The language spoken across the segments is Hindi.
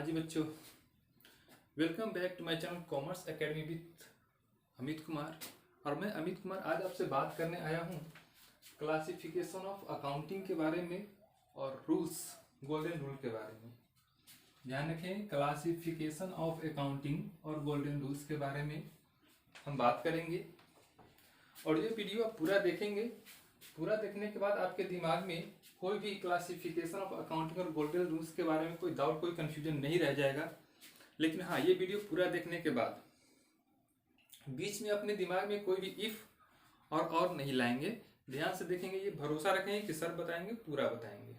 हाँ जी बच्चों, welcome back to my channel commerce academy with Amit Kumar. और मैं अमित कुमार आज आपसे बात करने आया हूँ क्लासिफिकेशन ऑफ अकाउंटिंग के बारे में और रूल्स, गोल्डन रूल के बारे में। ध्यान रखें, क्लासिफिकेशन ऑफ अकाउंटिंग और गोल्डन रूल्स के बारे में हम बात करेंगे। और ये वीडियो आप पूरा देखेंगे, पूरा देखने के बाद आपके दिमाग में कोई भी क्लासिफिकेशन ऑफ अकाउंटिंग और गोल्डन रूल्स के बारे में कोई डाउट, कोई कंफ्यूजन नहीं रह जाएगा। लेकिन हाँ, ये वीडियो पूरा देखने के बाद बीच में अपने दिमाग में कोई भी इफ और नहीं लाएंगे। ध्यान से देखेंगे, ये भरोसा रखेंगे कि सर बताएंगे, पूरा बताएंगे।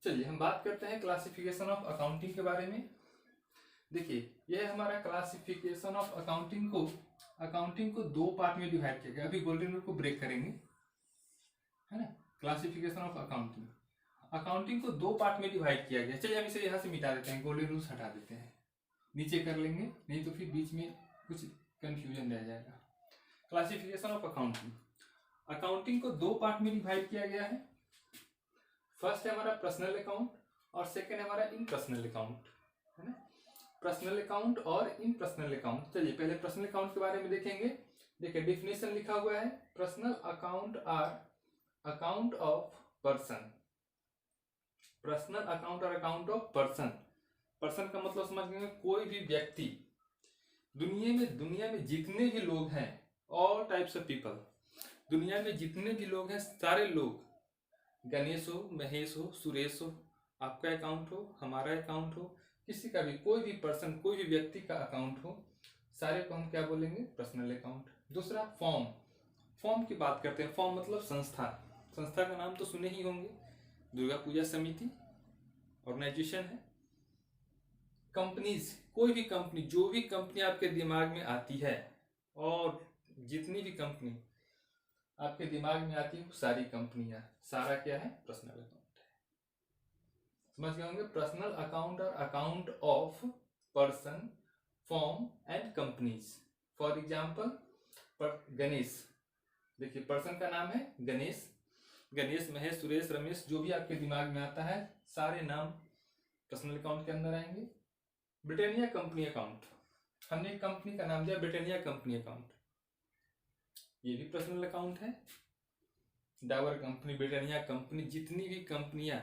चलिए हम बात करते हैं क्लासिफिकेशन ऑफ अकाउंटिंग के बारे में। देखिए, यह हमारा क्लासिफिकेशन ऑफ अकाउंटिंग को दो पार्ट में डिवाइड किया गया। अभी गोल्डन रूल को ब्रेक करेंगे, है ना। क्लासिफिकेशन ऑफ अकाउंटिंग को दो पार्ट में डिवाइड किया गया। चलिए हम इसे यहाँ से मिटा देते हैं, गोल्डन रूल्स हटा देते हैं, नीचे कर लेंगे, नहीं तो फिर बीच में कुछ कंफ्यूजन रह जाएगा। क्लासिफिकेशन ऑफ अकाउंटिंग को दो पार्ट में डिवाइड किया गया है। फर्स्ट है हमारा पर्सनल अकाउंट और सेकेंड है हमारा इम्पर्सनल अकाउंट, है ना। पर्सनल अकाउंट और इम्पर्सनल अकाउंट। चलिए पहले पर्सनल अकाउंट के बारे में देखेंगे। देखिए डिफिनेशन लिखा हुआ है, personal account or account of person. Personal account और अकाउंट ऑफ पर्सन। पर्सन का मतलब समझ गए, कोई भी व्यक्ति। दुनिया में जितने भी लोग हैं, ऑल टाइप्स ऑफ पीपल, दुनिया में जितने भी लोग हैं सारे लोग, गणेश हो, महेश हो, सुरेश हो, आपका अकाउंट हो, हमारा अकाउंट हो, किसी का भी, कोई भी पर्सन, कोई भी व्यक्ति का अकाउंट हो, सारे को हम क्या बोलेंगे, पर्सनल अकाउंट। दूसरा फॉर्म की बात करते हैं। फॉर्म मतलब संस्था का नाम तो सुने ही होंगे, दुर्गा पूजा समिति ऑर्गेनाइजेशन है। कंपनीज, कोई भी कंपनी, जो भी कंपनी आपके दिमाग में आती है, और जितनी भी कंपनी आपके दिमाग में आती है, सारी कंपनियां, सारा क्या है, पर्सनल अकाउंट है। समझ गए होंगे, पर्सनल अकाउंट और account of person, firm and companies. For example Ganesh, देखिए पर्सन का नाम है गणेश, महेश, सुरेश, रमेश, जो भी आपके दिमाग में आता है, सारे नाम पर्सनल अकाउंट के अंदर आएंगे। ब्रिटानिया कंपनी अकाउंट, हमने एक कंपनी का नाम दिया ब्रिटानिया कंपनी अकाउंट, ये भी पर्सनल अकाउंट है। डाबर कंपनी, ब्रिटानिया कंपनी, जितनी भी कंपनियां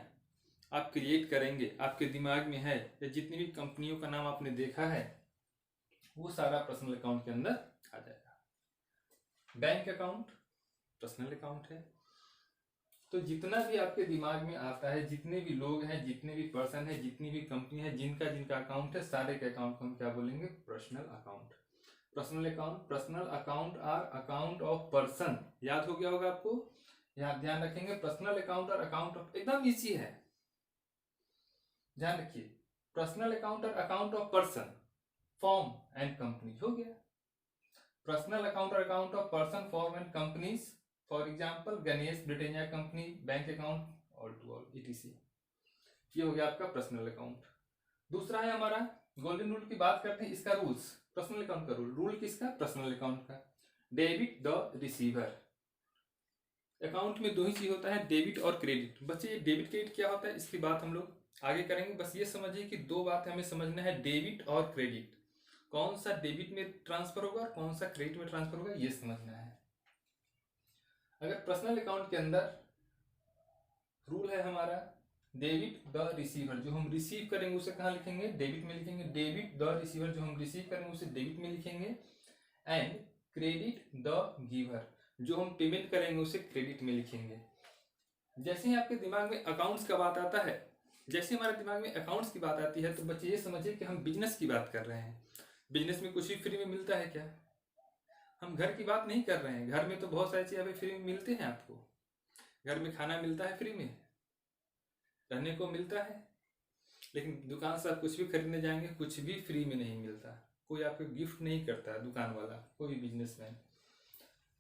आप क्रिएट करेंगे, आपके दिमाग में है, या जितनी भी कंपनियों का नाम आपने देखा है, वो सारा पर्सनल अकाउंट के अंदर आ जाएगा। बैंक अकाउंट पर्सनल अकाउंट है। तो जितना भी आपके दिमाग में आता है, जितने भी लोग हैं, जितने भी पर्सन है, जितनी भी कंपनी है, जिनका अकाउंट है, सारे के अकाउंट को हम क्या बोलेंगे, personal account. Personal account or account of person, याद हो गया होगा आपको, यहाँ ध्यान रखेंगे। पर्सनल अकाउंट और अकाउंट ऑफ, एकदम इजी है, ध्यान रखिए। पर्सनल अकाउंट और account of person, firm and company, हो गया। पर्सनल अकाउंट और account of person, firm and companies. For example Ganesh, Britannia company, bank account, all to all etc। ये हो गया आपका पर्सनल अकाउंट। दूसरा है हमारा गोल्डन रूल की बात करते हैं, इसका रूल्स, पर्सनल अकाउंट का रूल किसका, पर्सनल अकाउंट का। Debit the receiver. अकाउंट में दो ही चीज होता है, डेबिट और क्रेडिट। बच्चे ये डेबिट क्रेडिट क्या होता है, इसकी बात हम लोग आगे करेंगे। बस ये समझिए कि दो बात हमें समझना है, डेबिट और क्रेडिट। कौन सा डेबिट में ट्रांसफर होगा और कौन सा क्रेडिट में ट्रांसफर होगा, ये समझना है। अगर पर्सनल अकाउंट के अंदर रूल है हमारा डेबिट द रिसीवर, जो हम रिसीव करेंगे उसे कहाँ लिखेंगे, डेबिट में लिखेंगे। डेबिट द रिसीवर, जो हम रिसीव करेंगे उसे डेबिट में लिखेंगे। एंड क्रेडिट द गिवर, जो हम पेमेंट करेंगे उसे क्रेडिट में लिखेंगे। जैसे ही आपके दिमाग में अकाउंट्स का बात आता है, जैसे हमारे दिमाग में अकाउंट्स की बात आती है, तो बच्चे ये समझिए कि हम बिजनेस की बात कर रहे हैं। बिजनेस में कुछ भी फ्री में मिलता है क्या, हम घर की बात नहीं कर रहे हैं। घर में तो बहुत सारी चीजें फ्री में मिलते हैं आपको। घर में खाना मिलता है फ्री में, रहने को मिलता है, लेकिन दुकान से आप कुछ भी खरीदने जाएंगे, कुछ भी फ्री में नहीं मिलता। कोई आपको गिफ्ट नहीं करता है दुकान वाला, कोई बिजनेसमैन।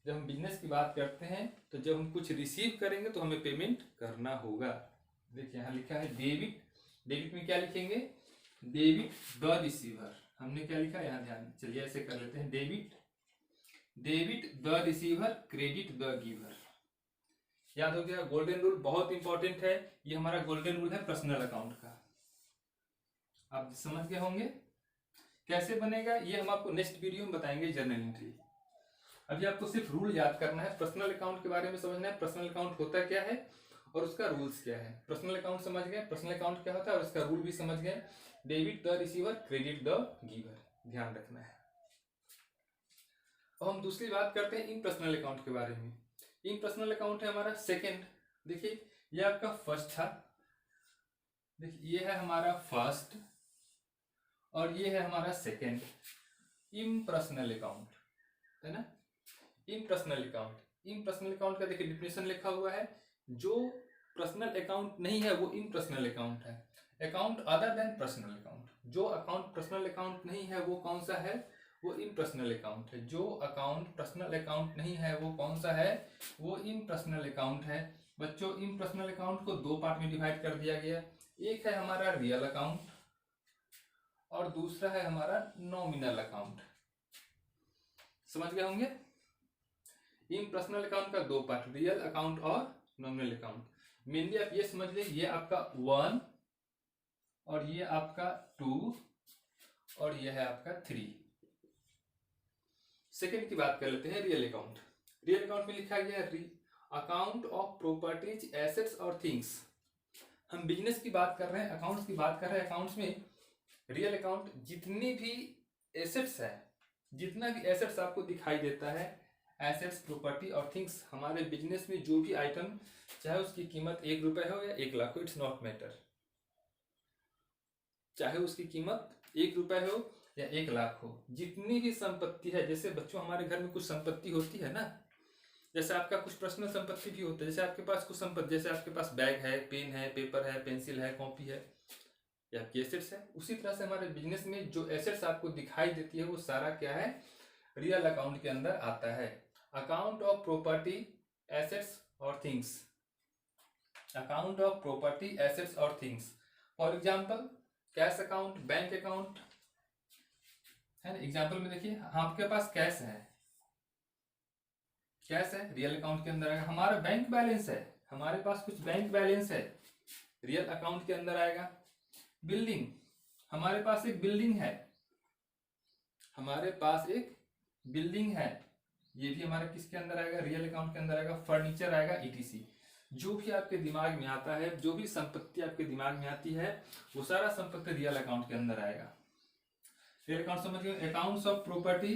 जब हम बिजनेस की बात करते हैं, तो जब हम कुछ रिसीव करेंगे तो हमें पेमेंट करना होगा। देखिए यहाँ लिखा है डेबिट में क्या लिखेंगे, डेबिट द रिसीवर। हमने क्या लिखा है यहाँ, ध्यान, चलिए ऐसे कर लेते हैं, debit the receiver, credit the giver. याद हो गया। गोल्डन रूल बहुत इंपॉर्टेंट है, ये हमारा गोल्डन रूल है पर्सनल अकाउंट का। आप समझ गए होंगे कैसे बनेगा, ये हम आपको नेक्स्ट वीडियो में बताएंगे जर्नल एंट्री। अभी आपको सिर्फ रूल याद करना है, पर्सनल अकाउंट के बारे में समझना है, पर्सनल अकाउंट होता क्या है और उसका रूल्स क्या है। पर्सनल अकाउंट समझ गए, पर्सनल अकाउंट क्या होता है और उसका रूल भी समझ गए। Debit the receiver, credit the giver, ध्यान रखना है। अब हम दूसरी बात करते हैं इम्पर्सनल अकाउंट के बारे में। इम्पर्सनल अकाउंट है हमारा सेकंड। देखिए ये आपका फर्स्ट था, देखिए ये है हमारा फर्स्ट और ये है हमारा सेकंड। इम्पर्सनल अकाउंट है ना, इम्पर्सनल अकाउंट। इम्पर्सनल अकाउंट का देखिए डिफिनेशन लिखा हुआ है, जो पर्सनल अकाउंट नहीं है वो इम्पर्सनल अकाउंट है। Account other than personal account, जो अकाउंट पर्सनल अकाउंट नहीं है वो कौन सा है, वो इम्पर्सनल अकाउंट है। जो अकाउंट पर्सनल अकाउंट नहीं है वो कौन सा है, वो इम्पर्सनल अकाउंट है। बच्चों इम्पर्सनल अकाउंट को दो पार्ट में डिवाइड कर दिया गया, एक है हमारा रियल अकाउंट और दूसरा है हमारा नॉमिनल अकाउंट। समझ गए होंगे। इम्पर्सनल अकाउंट का दो पार्ट, रियल अकाउंट और नॉमिनल अकाउंट। मेनली आप ये समझ लीजिए, ये आपका 1 और ये आपका 2 और ये है आपका 3। सेकेंड की बात कर लेते हैं, रियल अकाउंट। रियल अकाउंट में लिखा गया है अकाउंट ऑफ प्रॉपर्टीज, एसेट्स और थिंग्स। हम बिजनेस की बात कर रहे हैं, अकाउंट्स की बात कर रहे हैं। अकाउंट्स में रियल अकाउंट जितनी भी एसेट्स है, जितना भी एसेट्स आपको दिखाई देता है, एसेट्स, प्रॉपर्टी और थिंग्स, हमारे बिजनेस में जो भी आइटम, चाहे उसकी कीमत 1 रुपए हो या 1 लाख हो, इट्स नॉट मैटर। चाहे उसकी कीमत 1 रुपए हो या 1 लाख हो, जितनी भी संपत्ति है, जैसे बच्चों हमारे घर में कुछ संपत्ति होती है ना, जैसे आपका कुछ पर्सनल संपत्ति भी होता है, जैसे आपके पास कुछ संपत्ति, जैसे आपके पास बैग है, पेन है, पेपर है, पेंसिल है, कॉपी है, ये आपकी एसेट्स है। उसी तरह से हमारे बिजनेस में जो एसेट्स आपको दिखाई देती है वो सारा क्या है, रियल अकाउंट के अंदर आता है। अकाउंट ऑफ प्रॉपर्टी, एसेट्स और things, account of property, assets और things. For example cash account, bank account है ना। एग्जांपल में देखिए आपके पास कैश है, कैश है रियल अकाउंट के अंदर आएगा। हमारा बैंक बैलेंस है, हमारे पास कुछ बैंक बैलेंस है, रियल अकाउंट के अंदर आएगा। बिल्डिंग, हमारे पास एक बिल्डिंग है, हमारे पास एक बिल्डिंग है, ये भी हमारा किसके अंदर आएगा, रियल अकाउंट के अंदर आएगा। फर्नीचर आएगा, ईटीसी। जो भी आपके दिमाग में आता है, जो भी संपत्ति आपके दिमाग में आती है, वो सारा संपत्ति रियल अकाउंट के अंदर आएगा। रियल अकाउंट समझ गए। अकाउंट्स ऑफ प्रॉपर्टी,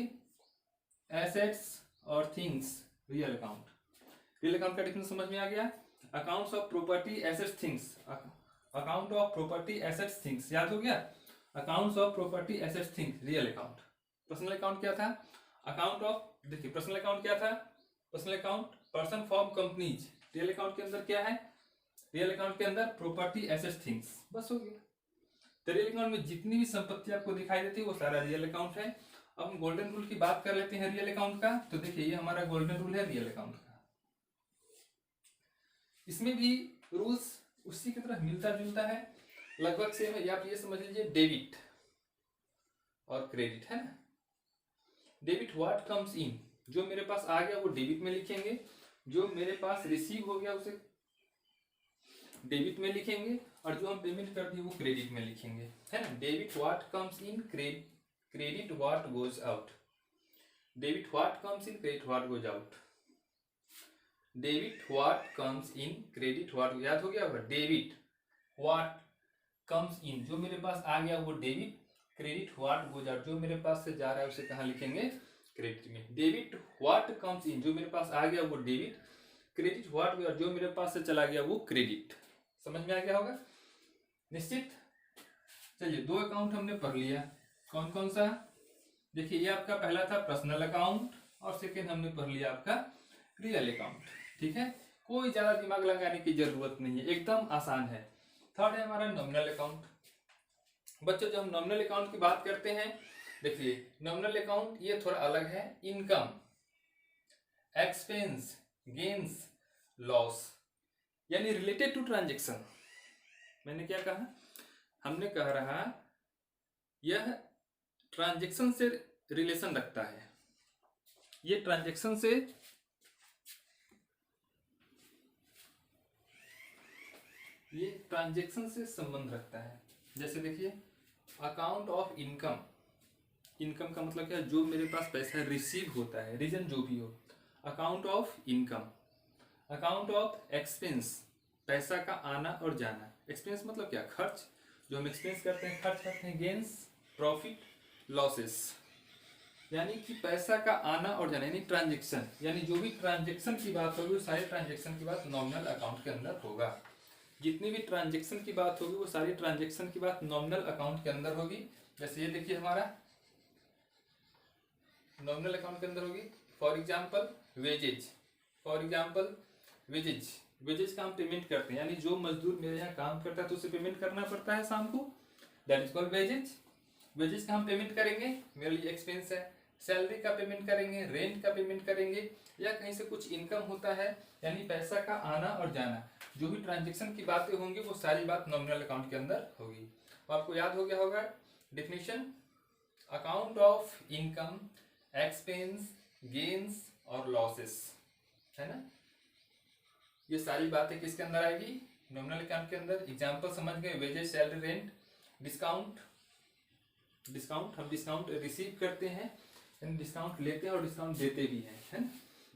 एसेट्स और things, real account. Real account का डिफिनेशन समझ में आ गया। Accounts of property, assets, things, account of property, assets, things, याद हो गया। Accounts of property, assets, things, real account. Personal account क्या था, अकाउंट ऑफ, देखिए पर्सनल अकाउंट क्या था, personal account person form companies. Real account के अंदर क्या है, रियल अकाउंट के अंदर प्रॉपर्टी, एसेट्स, थिंग्स, बस हो गया। तो रियल अकाउंट में जितनी भी संपत्ति आपको दिखाई देती है वो सारा रियल अकाउंट है। अब हम गोल्डन रूल की बात कर लेते हैं रियल अकाउंट का। तो देखिए ये हमारा गोल्डन रूल है रियल अकाउंट का। इसमें भी रूल्स उसी की तरह मिलता जुलता है, लगभग सेम है। आप ये समझ लीजिए डेबिट और क्रेडिट है ना। डेबिट व्हाट कम्स इन, जो मेरे पास आ गया वो डेबिट में लिखेंगे, जो मेरे पास रिसीव हो गया उसे डेबिट में लिखेंगे, और जो हम पेमेंट कर दिए वो क्रेडिट में लिखेंगे, है ना। Debit what comes in, credit what goes out. Debit what comes in, credit what goes out. Debit what comes in, credit what, याद हो गया। डेबिट व्हाट कम्स इन, जो मेरे पास आ गया वो debit, credit what goes out, जो मेरे पास से जा रहा है उसे कहाँ लिखेंगे, क्रेडिट में। डेबिट व्हाट कम्स इन, जो मेरे पास आ गया वो debit, credit what goes out, जो मेरे पास से चला गया वो क्रेडिट। समझ में आ गया होगा निश्चित। चलिए दो अकाउंट हमने पढ़ लिया, कौन कौन सा। देखिए ये आपका पहला था पर्सनल अकाउंट और सेकेंड हमने पढ़ लिया आपका रियल अकाउंट। ठीक है, कोई ज्यादा दिमाग लगाने की जरूरत नहीं है, एकदम आसान है। थर्ड है हमारा नॉमिनल अकाउंट। बच्चों जब हम नॉमिनल अकाउंट की बात करते हैं, देखिए नॉमिनल अकाउंट ये थोड़ा अलग है। इनकम, एक्सपेंस, गेन्स, लॉस, यानी रिलेटेड टू ट्रांजेक्शन। मैंने क्या कहा, हमने कह रहा यह ट्रांजेक्शन से रिलेशन रखता है, ये ट्रांजेक्शन से संबंध रखता है। जैसे देखिए अकाउंट ऑफ इनकम, इनकम का मतलब क्या है, जो मेरे पास पैसा रिसीव होता है, रीजन जो भी हो। Account of income, account of expense, पैसा का आना और जाना। एक्सपेंस मतलब क्या, खर्च, जो हम एक्सपेंस करते हैं, खर्च करते हैं। गेन्स, प्रॉफिट, लॉसेस, यानी कि पैसा का आना और जाना, यानी ट्रांजेक्शन, यानी जो भी ट्रांजेक्शन की बात होगी वो सारी ट्रांजेक्शन की बात नॉमिनल अकाउंट के अंदर होगा। जितनी भी ट्रांजेक्शन की बात होगी वो सारी ट्रांजेक्शन की बात नॉमिनल अकाउंट के अंदर होगी। जैसे ये देखिए हमारा नॉमिनल अकाउंट के अंदर होगी। For example wages, for example wages, wages का हम पेमेंट करते हैं, यानी जो मजदूर मेरे यहाँ काम करता है तो उसे पेमेंट करना पड़ता है शाम को, that is called wages. Wages का हम पेमेंट करेंगे, मेरे लिए एक्सपेंस है। सैलरी का पेमेंट करेंगे, रेंट का पेमेंट करेंगे, या कहीं से कुछ इनकम होता है, यानी पैसा का आना और जाना, जो भी ट्रांजेक्शन की बातें होंगी वो सारी बात नॉमिनल अकाउंट के अंदर होगी। तो आपको याद हो गया होगा definition, account of income, expense, gains और लॉसेस, है ना। ये सारी बातें किसके अंदर आएगी, नॉमिनल अकाउंट के अंदर। एग्जांपल समझ गए, wages, salary, rent, discount, discount हम डिस्काउंट रिसीव करते हैं, यानी डिस्काउंट लेते हैं और डिस्काउंट देते भी हैं, है ना।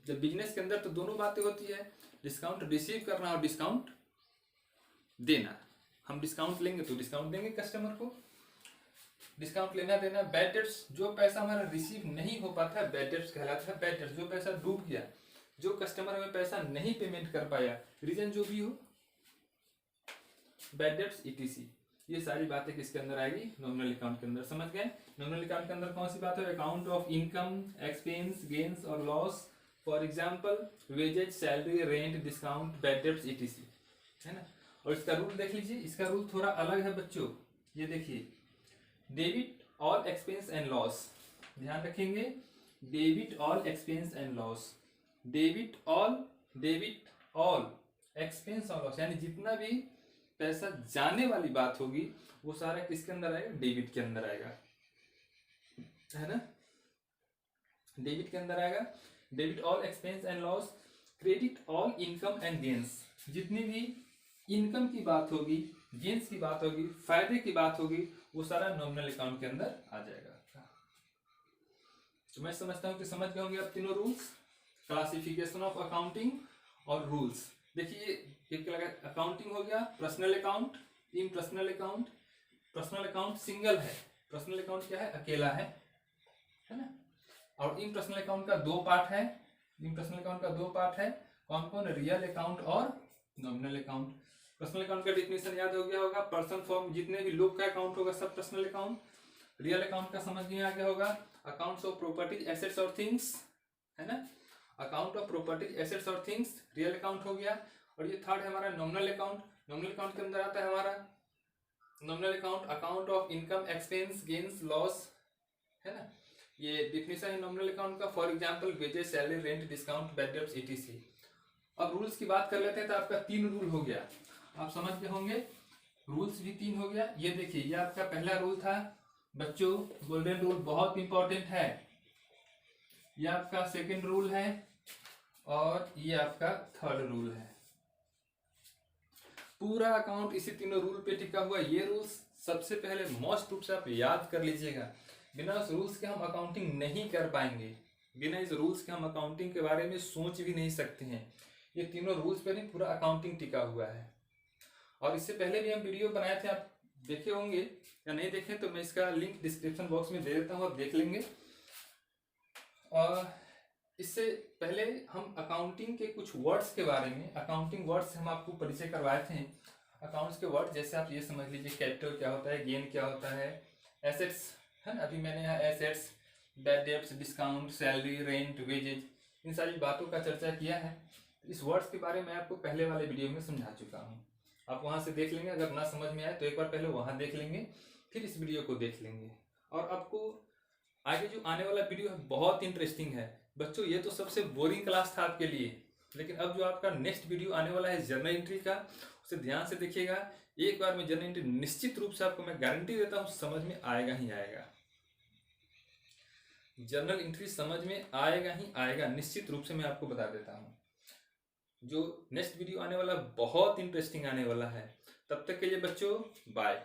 जब बिजनेस के अंदर तो दोनों बातें होती है, डिस्काउंट रिसीव करना और डिस्काउंट देना। हम डिस्काउंट लेंगे तो डिस्काउंट देंगे कस्टमर को, डिस्काउंट लेना देना। बैड डेट्स, जो पैसा हमारा रिसीव नहीं हो पाता है बैड डेट्स कहलाता है। बैड डेट्स, जो पैसा डूब गया, जो कस्टमर हमें पैसा नहीं पेमेंट कर पाया, रीजन जो भी हो, बैड डेट्स ईटीसी। ये सारी बातें किसके अंदर आएगी, नॉमिनल अकाउंट के अंदर। समझ गए, नॉमिनल अकाउंट के अंदर कौन सी बात है, account of income, expense, gains और loss. For example wages, salary, rent, discount, bad debts ETC, है ना। और इसका रूल देख लीजिए, इसका रूल थोड़ा अलग है बच्चों। ये देखिए, debit all expense and loss, ध्यान रखेंगे, debit all expense and loss, debit all expense और लॉस, यानी जितना भी पैसा जाने वाली बात होगी वो सारा किसके अंदर आएगा, डेबिट के अंदर आएगा, है ना, डेबिट के अंदर आएगा। Debit all expense and loss, credit all income and gains, जितनी भी इनकम की बात होगी, गेन्स की बात होगी, फायदे की बात होगी, वो सारा नॉमिनल अकाउंट के अंदर आ जाएगा। तो मैं समझता हूं कि समझ गए होंगे आप तीनों रूल्स, क्लासिफिकेशन ऑफ अकाउंटिंग और रूल्स। देखिए एक लगा अकाउंटिंग हो गया, personal account, impersonal account. Personal account single है, पर्सनल अकाउंट क्या है, अकेला है ना। और इन पर्सनल अकाउंट का दो पार्ट है, इन पर्सनल अकाउंट का दो पार्ट है, कौन कौन, रियल अकाउंट और नॉमिनल अकाउंट। पर्सनल अकाउंट का डेफिनेशन याद हो गया होगा, पर्सन फॉर्म, जितने भी लोग का अकाउंट होगा सब पर्सनल अकाउंट। रियल अकाउंट का समझ में आ गया होगा, अकाउंट्स ऑफ प्रॉपर्टीज, एसेट्स और थिंग्स, है ना। अकाउंट ऑफ प्रॉपर्टीज, एसेट्स और थिंग्स रियल अकाउंट हो गया। और ये थर्ड है हमारा नॉमिनल अकाउंट। नॉमिनल अकाउंट के अंदर आता है हमारा nominal account, account of income, expense, gains, loss, है ना। ये डिफिनेशन है नॉमिनल अकाउंट का। For example wages, salary, rent, discount, bad debts etc. अब रूल्स की बात कर लेते हैं, तो आपका 3 रूल हो गया, आप समझ गए होंगे, रूल्स भी 3 हो गया। ये देखिए, ये आपका पहला रूल था बच्चों, गोल्डन रूल, बहुत इंपॉर्टेंट है। ये आपका सेकंड रूल है और ये आपका थर्ड रूल है। पूरा अकाउंट इसी तीनों रूल पे टिका हुआ। ये रूल्स सबसे पहले मोस्ट रूप से आप याद कर लीजिएगा। बिना उस रूल्स के हम अकाउंटिंग नहीं कर पाएंगे, बिना इस रूल्स के हम अकाउंटिंग के बारे में सोच भी नहीं सकते हैं। ये तीनों रूल्स पे नहीं पूरा अकाउंटिंग टिका हुआ है। और इससे पहले भी हम वीडियो बनाए थे, आप देखे होंगे, या नहीं देखे तो मैं इसका लिंक डिस्क्रिप्शन बॉक्स में दे देता हूँ, आप देख लेंगे। और इससे पहले हम अकाउंटिंग के कुछ वर्ड्स के बारे में, अकाउंटिंग वर्ड्स हम आपको परिचय करवाए थे। अकाउंट्स के वर्ड जैसे आप ये समझ लीजिए, कैपिटल क्या होता है, गेन क्या होता है, एसेट्स, है ना। अभी मैंने यहाँ assets, bad debts, discount, salary, rent, wages, इन सारी बातों का चर्चा किया है। इस वर्ड्स के बारे में आपको पहले वाले वीडियो में समझा चुका हूँ, आप वहाँ से देख लेंगे। अगर ना समझ में आए तो एक बार पहले वहाँ देख लेंगे, फिर इस वीडियो को देख लेंगे। और आपको आगे जो आने वाला वीडियो है बहुत इंटरेस्टिंग है बच्चों। ये तो सबसे बोरिंग क्लास था आपके लिए, लेकिन अब जो आपका नेक्स्ट वीडियो आने वाला है जर्नल एंट्री का, उसे ध्यान से देखिएगा। एक बार में जर्नल एंट्री निश्चित रूप से आपको मैं गारंटी देता हूँ समझ में आएगा ही आएगा। जर्नल एंट्री समझ में आएगा ही आएगा, निश्चित रूप से मैं आपको बता देता हूँ। जो नेक्स्ट वीडियो आने वाला बहुत इंटरेस्टिंग आने वाला है। तब तक के लिए बच्चों बाय।